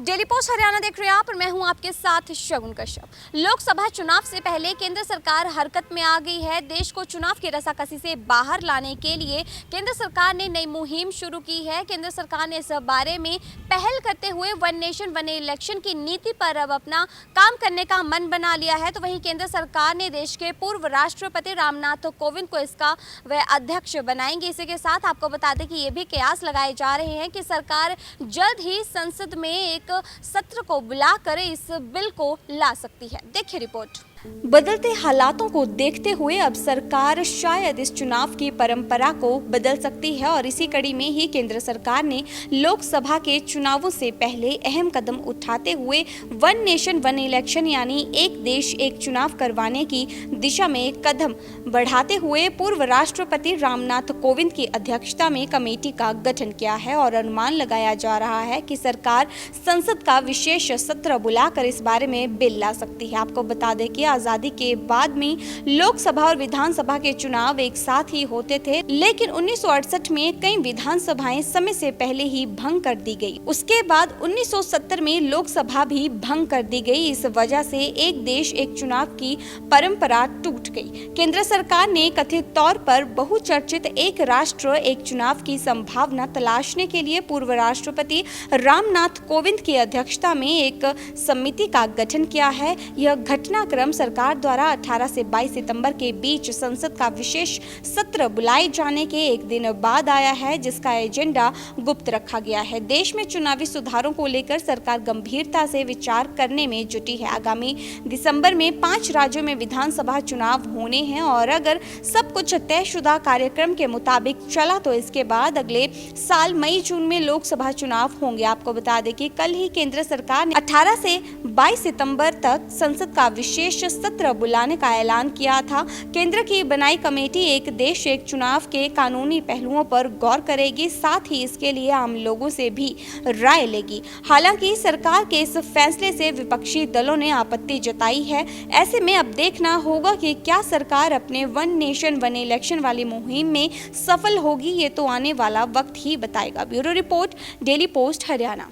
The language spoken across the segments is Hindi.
डेली पोस्ट हरियाणा देख रहे हैं आप और मैं हूं आपके साथ शगुन कश्यप। लोकसभा चुनाव से पहले केंद्र सरकार हरकत में आ गई है। देश को चुनाव की रसाकसी से बाहर लाने के लिए केंद्र सरकार ने नई मुहिम शुरू की है। केंद्र सरकार ने इस बारे में पहल करते हुए वन नेशन वन इलेक्शन की नीति पर अब अपना काम करने का मन बना लिया है। तो वहीं केंद्र सरकार ने देश के पूर्व राष्ट्रपति रामनाथ कोविंद को इसका वह अध्यक्ष बनाएंगे। इसी के साथ आपको बता दें कि ये भी कयास लगाए जा रहे हैं कि सरकार जल्द ही संसद में एक सत्र को बुलाकर इस बिल को ला सकती है। देखिए रिपोर्ट। बदलते हालातों को देखते हुए अब सरकार शायद इस चुनाव की परंपरा को बदल सकती है और इसी कड़ी में ही केंद्र सरकार ने लोकसभा के चुनावों से पहले अहम कदम उठाते हुए वन नेशन वन इलेक्शन यानी एक देश एक चुनाव करवाने की दिशा में कदम बढ़ाते हुए पूर्व राष्ट्रपति रामनाथ कोविंद की अध्यक्षता में कमेटी का गठन किया है और अनुमान लगाया जा रहा है कि सरकार संसद का विशेष सत्र बुलाकर इस बारे में बिल ला सकती है। आपको बता दें कि आजादी के बाद में लोकसभा और विधानसभा के चुनाव एक साथ ही होते थे, लेकिन 1968 में कई विधानसभाएं समय से पहले ही भंग कर दी गई। उसके बाद 1970 में लोकसभा भी भंग कर दी गई। इस वजह से एक देश एक चुनाव की परंपरा टूट गई। केंद्र सरकार ने कथित तौर पर बहुचर्चित एक राष्ट्र एक चुनाव की संभावना तलाशने के लिए पूर्व राष्ट्रपति रामनाथ कोविंद की अध्यक्षता में एक समिति का गठन किया है। यह घटनाक्रम सरकार द्वारा 18 से 22 सितंबर के बीच संसद का विशेष सत्र बुलाए जाने के एक दिन बाद आया है, जिसका एजेंडा गुप्त रखा गया है। देश में चुनावी सुधारों को लेकर सरकार गंभीरता से विचार करने में जुटी है। आगामी दिसंबर में 5 राज्यों में विधानसभा चुनाव होने हैं और अगर सब कुछ तयशुदा कार्यक्रम के मुताबिक चला तो इसके बाद अगले साल मई जून में लोकसभा चुनाव होंगे। आपको बता दें कि कल ही केंद्र सरकार ने 18 से 22 सितंबर तक संसद का विशेष सत्र बुलाने का ऐलान किया था। केंद्र की बनाई कमेटी एक देश एक चुनाव के कानूनी पहलुओं पर गौर करेगी, साथ ही इसके लिए आम लोगों से भी राय लेगी। हालांकि सरकार के इस फैसले से विपक्षी दलों ने आपत्ति जताई है। ऐसे में अब देखना होगा कि क्या सरकार अपने वन नेशन वन इलेक्शन वाली मुहिम में सफल होगी। ये तो आने वाला वक्त ही बताएगा। Bureau report, daily post Haryana.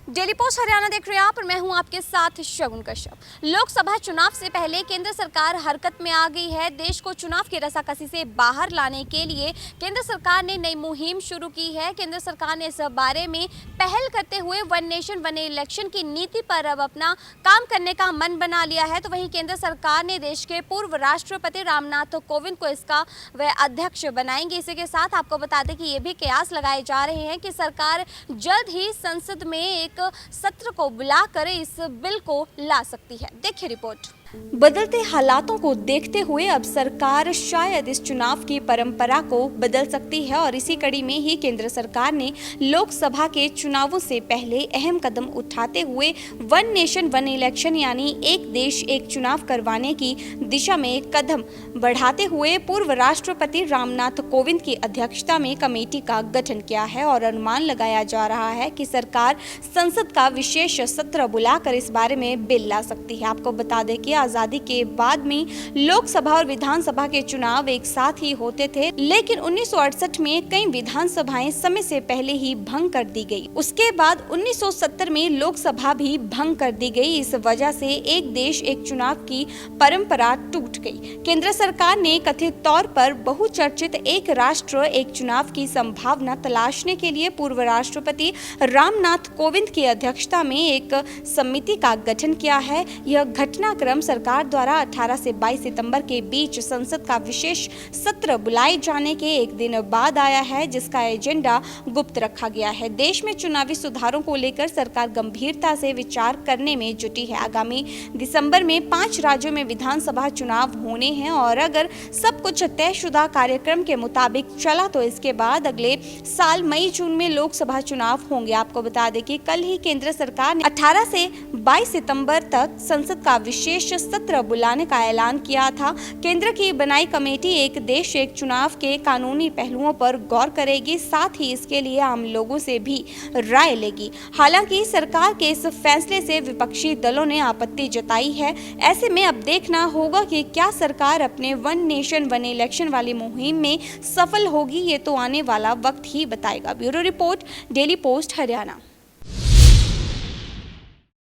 Daily post Haryana देख रहे हैं आप और मैं हूं आपके साथ शगुन कश्यप। लोकसभा चुनाव से पहले केंद्र सरकार हरकत में आ गई है। देश को चुनाव की रसाकसी से बाहर लाने के लिए केंद्र सरकार ने नई मुहिम शुरू की है। केंद्र सरकार ने इस बारे में पहल करते हुए वन नेशन वन इलेक्शन की नीति पर अब अपना काम करने का मन बना लिया है। तो वहीं केंद्र सरकार ने देश के पूर्व राष्ट्रपति रामनाथ कोविंद को इसका वह अध्यक्ष बनाएंगे। इसी के साथ आपको बता दें कि ये भी कयास लगाए जा रहे हैं कि सरकार जल्द ही संसद में एक सत्र को बुलाकर इस बिल को ला सकती है। देखिए रिपोर्ट। बदलते हालातों को देखते हुए अब सरकार शायद इस चुनाव की परंपरा को बदल सकती है और इसी कड़ी में ही केंद्र सरकार ने लोकसभा के चुनावों से पहले अहम कदम उठाते हुए वन नेशन वन इलेक्शन यानी एक देश एक चुनाव करवाने की दिशा में कदम बढ़ाते हुए पूर्व राष्ट्रपति रामनाथ कोविंद की अध्यक्षता में कमेटी का गठन किया है और अनुमान लगाया जा रहा है कि सरकार संसद का विशेष सत्र बुलाकर इस बारे में बिल ला सकती है। आपको बता दें कि आजादी के बाद में लोकसभा और विधानसभा के चुनाव एक साथ ही होते थे, लेकिन 1968 में कई विधानसभाएं समय से पहले ही भंग कर दी गई। उसके बाद 1970 में लोकसभा भी भंग कर दी गई। इस वजह से एक देश एक चुनाव की परंपरा टूट गई। केंद्र सरकार ने कथित तौर पर बहुचर्चित एक राष्ट्र एक चुनाव की संभावना तलाशने के लिए पूर्व राष्ट्रपति रामनाथ कोविंद की अध्यक्षता में एक समिति का गठन किया है। यह घटनाक्रम सरकार द्वारा 18 से 22 सितंबर के बीच संसद का विशेष सत्र बुलाए जाने के एक दिन बाद आया है, जिसका एजेंडा गुप्त रखा गया है। देश में चुनावी सुधारों को लेकर सरकार गंभीरता से विचार करने में जुटी है। आगामी दिसंबर में 5 राज्यों में विधानसभा चुनाव होने हैं और अगर सब कुछ तयशुदा कार्यक्रम के मुताबिक चला तो इसके बाद अगले साल मई जून में लोकसभा चुनाव होंगे। आपको बता दें कि कल ही केंद्र सरकार ने 18 से 22 सितंबर तक संसद का विशेष सत्र बुलाने का ऐलान किया था। केंद्र की बनाई कमेटी एक देश एक चुनाव के कानूनी पहलुओं पर गौर करेगी, साथ ही इसके लिए आम लोगों से भी राय लेगी। हालांकि सरकार के इस फैसले से विपक्षी दलों ने आपत्ति जताई है। ऐसे में अब देखना होगा कि क्या सरकार अपने वन नेशन वन इलेक्शन वाली मुहिम में सफल होगी। ये तो आने वाला वक्त ही बताएगा। Bureau report, daily post, Haryana.